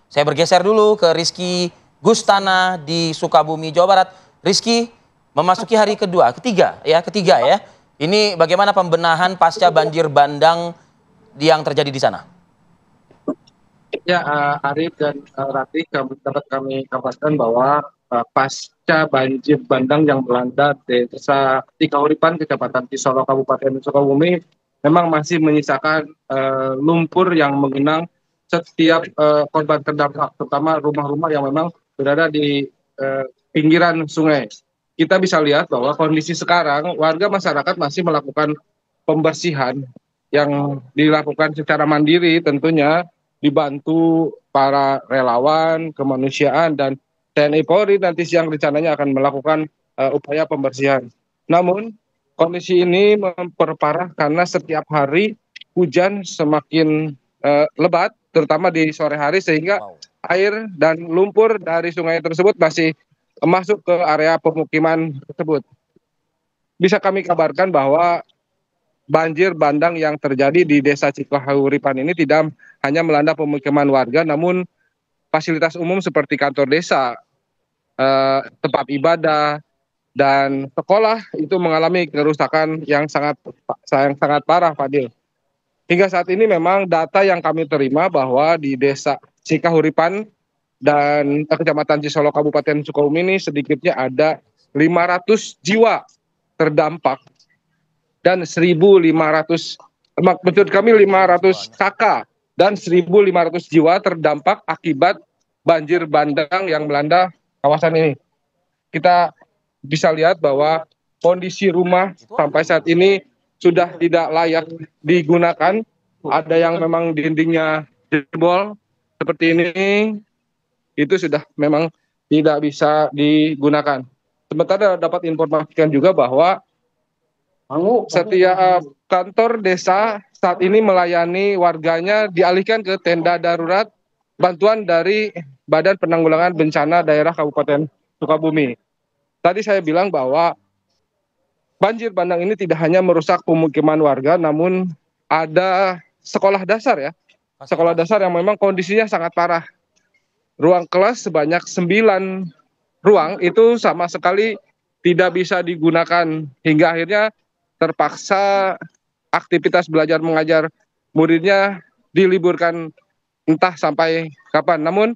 Saya bergeser dulu ke Rizky Gustana di Sukabumi, Jawa Barat. Rizky, memasuki hari ketiga ya. Ini bagaimana pembenahan pasca banjir bandang yang terjadi di sana? Ya, Arif dan Ratih, dapat kami kabarkan bahwa pasca banjir bandang yang melanda desa Cikahuripan, Kecamatan Cisolo, Kabupaten Sukabumi, memang masih menyisakan lumpur yang menggenang setiap korban terdampak, terutama rumah-rumah yang memang berada di pinggiran sungai. Kita bisa lihat bahwa kondisi sekarang warga masyarakat masih melakukan pembersihan yang dilakukan secara mandiri, tentunya dibantu para relawan kemanusiaan dan TNI Polri nanti siang rencananya akan melakukan upaya pembersihan. Namun kondisi ini memperparah karena setiap hari hujan semakin lebat, terutama di sore hari, sehingga air dan lumpur dari sungai tersebut masih masuk ke area pemukiman tersebut. Bisa kami kabarkan bahwa banjir bandang yang terjadi di Desa Cikahuripan ini tidak hanya melanda pemukiman warga, namun fasilitas umum seperti kantor desa, tempat ibadah, dan sekolah itu mengalami kerusakan yang sangat parah, Fadil. Hingga saat ini memang data yang kami terima bahwa di Desa Cikahuripan dan Kecamatan Cisolo Kabupaten Sukabumi ini sedikitnya ada 500 jiwa terdampak dan 1.500, maksud kami 500 kakak dan 1.500 jiwa terdampak akibat banjir bandang yang melanda kawasan ini. Kita bisa lihat bahwa kondisi rumah sampai saat ini sudah tidak layak digunakan. Ada yang memang dindingnya jebol seperti ini, itu sudah memang tidak bisa digunakan. Sementara dapat informasikan juga bahwa setiap kantor desa saat ini melayani warganya dialihkan ke tenda darurat bantuan dari Badan Penanggulangan Bencana Daerah Kabupaten Sukabumi. Tadi saya bilang bahwa banjir bandang ini tidak hanya merusak pemukiman warga, namun ada sekolah dasar ya. Sekolah dasar yang memang kondisinya sangat parah. Ruang kelas sebanyak 9 ruang itu sama sekali tidak bisa digunakan, hingga akhirnya terpaksa aktivitas belajar mengajar muridnya diliburkan entah sampai kapan. Namun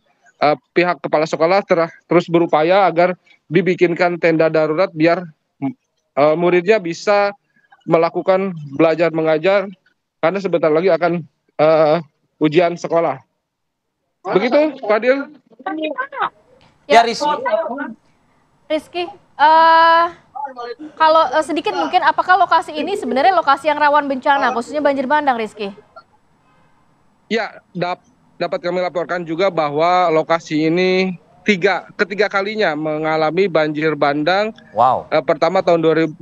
pihak kepala sekolah terus berupaya agar dibikinkan tenda darurat biar muridnya bisa melakukan belajar mengajar, karena sebentar lagi akan ujian sekolah. Begitu, Fadil. Ya, Rizky. Rizky, kalau sedikit mungkin, apakah lokasi ini sebenarnya lokasi yang rawan bencana, khususnya banjir bandang, Rizky? Ya, dapat kami laporkan juga bahwa lokasi ini ketiga kalinya mengalami banjir bandang. Wow. Pertama tahun 2004,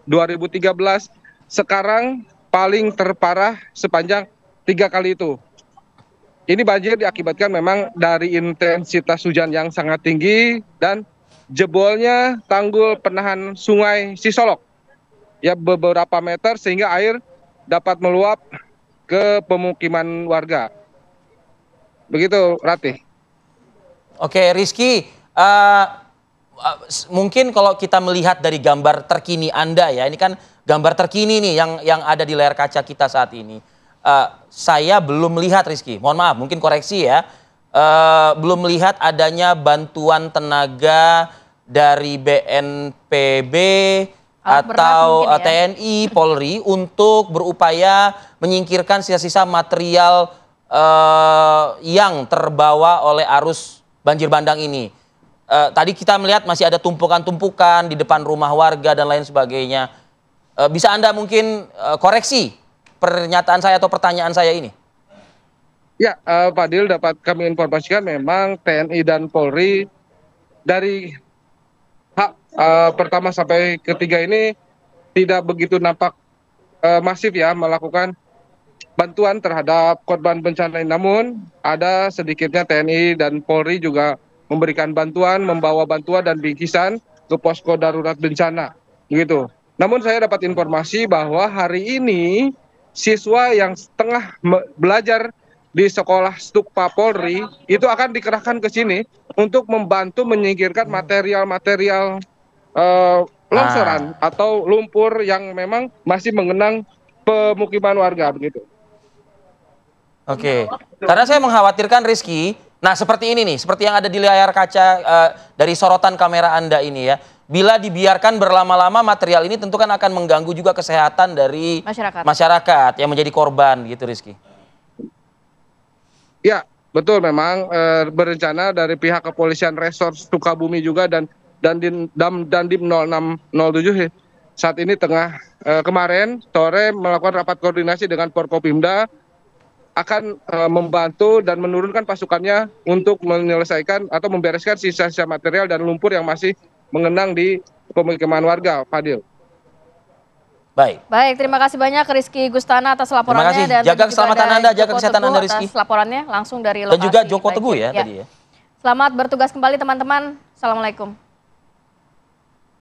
2013, sekarang paling terparah sepanjang 3 kali itu. Ini banjir diakibatkan memang dari intensitas hujan yang sangat tinggi dan jebolnya tanggul penahan sungai Cisolok ya beberapa meter, sehingga air dapat meluap ke pemukiman warga. Begitu, Ratih. Oke, Rizky, mungkin kalau kita melihat dari gambar terkini Anda ya, ini kan gambar terkini nih yang ada di layar kaca kita saat ini. Saya belum melihat, Rizky, mohon maaf, mungkin koreksi ya, belum melihat adanya bantuan tenaga dari BNPB atau TNI, Polri untuk berupaya menyingkirkan sisa-sisa material yang terbawa oleh arus banjir bandang ini. Tadi kita melihat masih ada tumpukan-tumpukan di depan rumah warga dan lain sebagainya. Bisa Anda mungkin koreksi pernyataan saya atau pertanyaan saya ini? Ya, Fadil, dapat kami informasikan memang TNI dan Polri dari pertama sampai ketiga ini tidak begitu nampak masif ya melakukan bantuan terhadap korban bencana ini. Namun ada sedikitnya TNI dan Polri juga memberikan bantuan, membawa bantuan dan bingkisan ke posko darurat bencana, begitu. Namun saya dapat informasi bahwa hari ini siswa yang tengah belajar di sekolah Stukpa Polri itu akan dikerahkan ke sini untuk membantu menyingkirkan material-material longsoran atau lumpur yang memang masih mengenang pemukiman warga begitu. Oke, karena saya mengkhawatirkan Rizky, nah seperti ini nih, seperti yang ada di layar kaca dari sorotan kamera Anda ini ya. Bila dibiarkan berlama-lama material ini tentu kan akan mengganggu juga kesehatan dari masyarakat yang menjadi korban gitu Rizky. Ya, betul memang berencana dari pihak kepolisian Resort Sukabumi juga dan Dandim 0607 saat ini tengah kemarin sore melakukan rapat koordinasi dengan Forkopimda akan membantu dan menurunkan pasukannya untuk menyelesaikan atau membereskan sisa-sisa material dan lumpur yang masih mengenang di pemukiman warga, Fadil. Baik, terima kasih banyak Rizky Gustana atas laporannya. Terima kasih, jaga keselamatan Anda, jaga kesehatan Anda Rizky. Atas laporannya langsung dari lokasi. Dan juga Joko Teguh ya tadi ya. Selamat bertugas kembali teman-teman. Assalamualaikum.